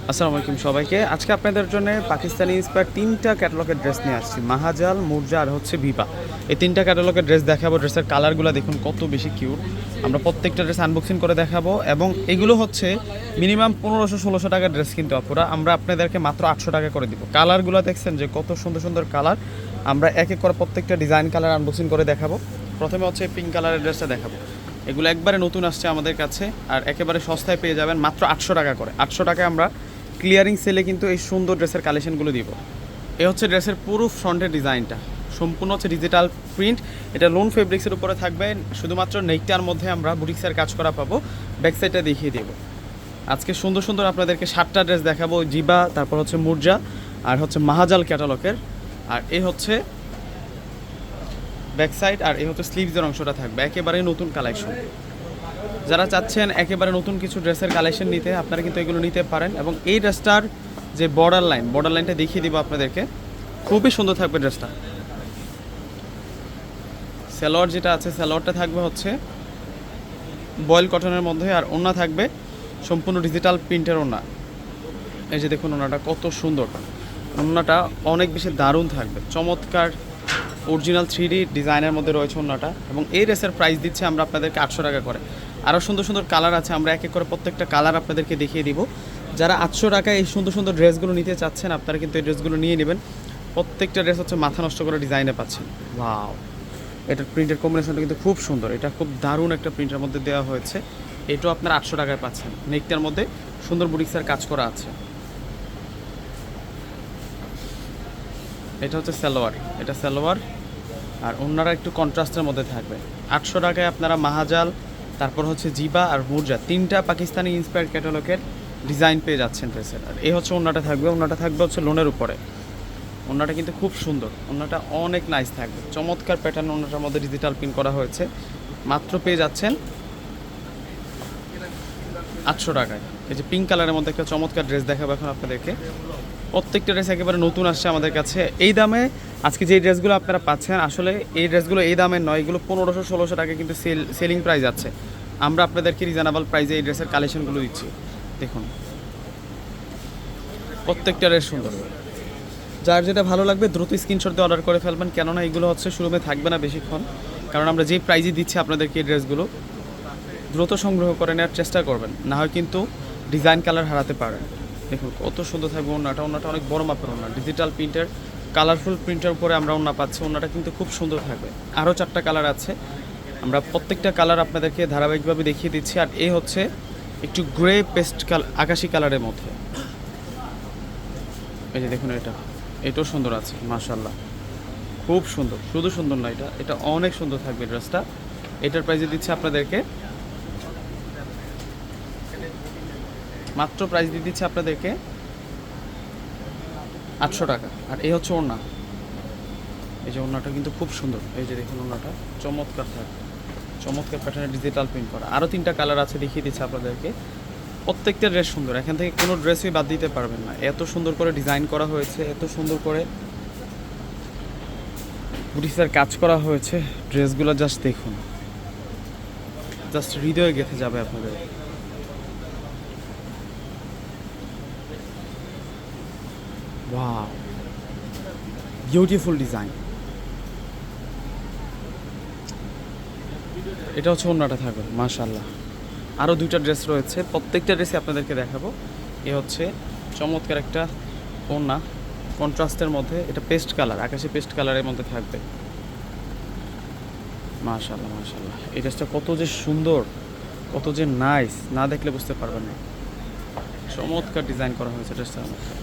আসসালামু আলাইকুম সবাইকে। আজকে আপনাদের জন্য পাকিস্তানি ইন্সপায়ার 3টা ক্যাটালগের ড্রেস নিয়ে আসছি। মাহাজাল, মুরজা আর হচ্ছে বিবা। এই 3টা ক্যাটালগের ড্রেস দেখাবো। ড্রেসের কালারগুলো দেখুন কত বেশি কিউট। আমরা প্রত্যেকটা ড্রেস আনবক্সিং করে দেখাবো এবং এগুলো হচ্ছে মিনিমাম 1500-1600 টাকার ড্রেস কিন্তু আপুরা আমরা আপনাদেরকে মাত্র 800 টাকা করে দিব। কালারগুলো দেখছেন যে কত সুন্দর সুন্দর কালার। আমরা এক এক করে প্রত্যেকটা ডিজাইন কালার আনবক্সিং করে দেখাবো। প্রথমে হচ্ছে পিঙ্ক কালারের ড্রেসটা দেখাবো। এগুলো একবারে নতুন আসছে আমাদের কাছে আর একেবারে সস্তায় পেয়ে যাবেন মাত্র 800 টাকা করে। 800 টাকায় আমরা ক্লিয়ারিং সেলে কিন্তু এই সুন্দর ড্রেসের কালেকশনগুলো দিব। এ হচ্ছে ড্রেসের পুরো ফ্রন্টের ডিজাইনটা, সম্পূর্ণ হচ্ছে ডিজিটাল প্রিন্ট। এটা লোন ফেব্রিক্সের উপরে থাকবে, শুধুমাত্র নেকটার মধ্যে আমরা বুটিক্সের কাজ করা পাবো। ব্যাক সাইডটা দেখিয়ে দেবো। আজকে সুন্দর সুন্দর আপনাদেরকে 7টা ড্রেস দেখাবো। জিবা, তারপর হচ্ছে মুরজা আর হচ্ছে মাহাজাল ক্যাটালগের। আর এই হচ্ছে ব্যাক সাইড আর এই হচ্ছে স্লিভসের অংশটা থাকবে, একেবারেই নতুন কালেকশন। যারা চাচ্ছেন একেবারে নতুন কিছু ড্রেসের কালেকশন নিতে, আপনারা কিন্তু এগুলো নিতে পারেন। এবং এই ড্রেসটার যে বর্ডার লাইনটা দেখিয়ে দিব আপনাদেরকে, খুবই সুন্দর থাকবে ড্রেসটা। সালোয়ার যেটা আছে, সালোয়ারটা থাকবে হচ্ছে বয়েল কটনের মধ্যে আর ওড়না থাকবে সম্পূর্ণ ডিজিটাল প্রিন্টের ওড়না। এই যে দেখুন ওড়নাটা কত সুন্দর, ওড়নাটা অনেক বেশি দারুণ থাকবে, চমৎকার অরিজিনাল 3D ডিজাইনের মধ্যে রয়েছে ওড়নাটা। এবং এই ড্রেসের প্রাইস দিচ্ছে আমরা আপনাদেরকে 800 টাকা করে। আরও সুন্দর সুন্দর কালার আছে, আমরা এক এক করে প্রত্যেকটা কালার আপনাদেরকে দেখিয়ে দিব। যারা 800 টাকায় এই সুন্দর সুন্দর ড্রেসগুলো নিতে চাচ্ছেন, আপনারা কিন্তু এই ড্রেসগুলো নিয়ে নেবেন। প্রত্যেকটা ড্রেস হচ্ছে মাথা নষ্ট করে ডিজাইনে পাচ্ছেন। ওয়াও, এটার প্রিন্টের কম্বিনেশনটা কিন্তু খুব সুন্দর। এটা খুব দারুণ একটা প্রিন্টের মধ্যে দেওয়া হয়েছে। এটাও আপনারা 800 টাকায় পাচ্ছেন। নেকটার মধ্যে সুন্দর বুটিক্সের কাজ করা আছে। এটা হচ্ছে সালোয়ার, এটা সালোয়ার আর ওনারা একটু কন্ট্রাস্টের মধ্যে থাকবে। 800 টাকায় আপনারা মাহাজাল, তারপর হচ্ছে জিবা আর মুরজা 3টা পাকিস্তানি ইন্সপায়ার্ড ক্যাটালগের ডিজাইন পেয়ে যাচ্ছেন ড্রেসের। আর এই হচ্ছে ওনাটা থাকবে, ওনাটা থাকবে হচ্ছে লোনের উপরে। ওনাটা কিন্তু খুব সুন্দর, ওনাটা অনেক নাইস থাকবে, চমৎকার প্যাটার্ন ওনাটার মধ্যে ডিজিটাল প্রিন্ট করা হয়েছে। মাত্র পেয়ে যাচ্ছেন 800 টাকায়। এই যে পিঙ্ক কালারের মধ্যে একটা চমৎকার ড্রেস দেখাবো এখন আপনাদেরকে। প্রত্যেকটা ড্রেস একেবারে নতুন আসছে আমাদের কাছে। এই দামে আজকে যে ড্রেসগুলো আপনারা পাচ্ছেন, আসলে এই ড্রেসগুলো এই দামের নয়, এগুলো 1500-1600 টাকা কিন্তু সেলিং প্রাইস আছে। আমরা আপনাদেরকে রিজনেবল প্রাইসে এই ড্রেসের কালেকশনগুলো দিচ্ছি। দেখুন প্রত্যেকটা ড্রেস সুন্দর। যার যেটা ভালো লাগবে দ্রুত স্ক্রিনশট দিয়ে অর্ডার করে ফেলবেন, কেননা এগুলো হচ্ছে শোরুমে থাকবে না বেশিক্ষণ। কারণ আমরা যে প্রাইজে দিচ্ছি আপনাদেরকে এই ড্রেসগুলো দ্রুত সংগ্রহ করে নেওয়ার চেষ্টা করবেন, না হয় কিন্তু ডিজাইন কালার হারাতে পারেন। দেখুন কত সুন্দর থাকবে ওড়নাটা, ওড়নাটা অনেক বড় মাপের ওড়না, ডিজিটাল প্রিন্টের কালারফুল প্রিন্টের উপরে আমরা ওড়না পাচ্ছি। ওড়নাটা কিন্তু খুব সুন্দর থাকবে। আরও 4টা কালার আছে, আমরা প্রত্যেকটা কালার আপনাদেরকে ধারাবাহিকভাবে দেখিয়ে দিচ্ছি। আর এই হচ্ছে একটু গ্রে পেস্ট আকাশি কালারের মধ্যে। এই যে দেখুন এটাও সুন্দর আছে, মাশাআল্লাহ খুব সুন্দর। শুধু সুন্দর না, এটা অনেক সুন্দর থাকবে ড্রেসটা। এটার প্রাইসে দিচ্ছে আপনাদেরকে মাত্র প্রাইস দিয়ে দিচ্ছে আপনাদেরকে 800 টাকা। আর এই হচ্ছে ওড়না, এই যে ওড়নাটা কিন্তু খুব সুন্দর। এই যে দেখুন ওড়নাটা চমৎকার থাকবে, চমৎকার প্যাটার্নের ডিজিটাল প্রিন্ট করা। আরও 3টা কালার আছে, দেখিয়ে দিচ্ছে আপনাদেরকে। প্রত্যেকটা ড্রেস সুন্দর, এখান থেকে কোনো ড্রেসই বাদ দিতে পারবেন না। এত সুন্দর করে ডিজাইন করা হয়েছে, এত সুন্দর করে বুটিক্সের কাজ করা হয়েছে। ড্রেসগুলো জাস্ট দেখুন, জাস্ট হৃদয়ে গেঁথে যাবে আপনাদের। Wow, beautiful design. এটা হচ্ছে ওড়নাটা থাকবে, মাশাআল্লাহ। আরও 2টা ড্রেস রয়েছে, প্রত্যেকটা ড্রেসই আপনাদেরকে দেখাবো। এ হচ্ছে চমৎকার একটা ওড়না কন্ট্রাস্টের মধ্যে, এটা পেস্ট কালার, আকাশি পেস্ট কালারের মধ্যে থাকবে। মাশাআল্লাহ মাশাআল্লাহ, এই ড্রেসটা কত যে সুন্দর, কত যে নাইস, না দেখলে বুঝতে পারবেন না। চমৎকার ডিজাইন করা হয়েছে ড্রেসটার মধ্যে।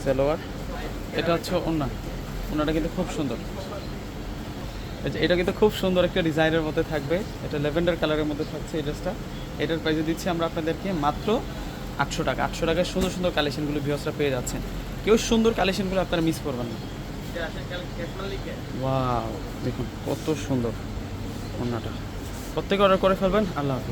সালোয়ার, এটা হচ্ছে ওড়নাটা কিন্তু খুব সুন্দর। এটা কিন্তু খুব সুন্দর একটা ডিজাইনের মধ্যে থাকবে। এটা ল্যাভেন্ডার কালারের মধ্যে থাকছে এই ড্রেসটা। এটার প্রাইসে দিচ্ছি আমরা আপনাদেরকে মাত্র 800 টাকা। 800 টাকায় সুন্দর সুন্দর কালেকশনগুলো ভিউয়ার্সরা পেয়ে যাচ্ছেন। কেউ সুন্দর কালেকশনগুলো আপনারা মিস করবেন না। ওয়াও, দেখুন কত সুন্দর ওড়নাটা। প্রত্যেকে অর্ডার করে ফেলবেন। আল্লাহ হাফেজ।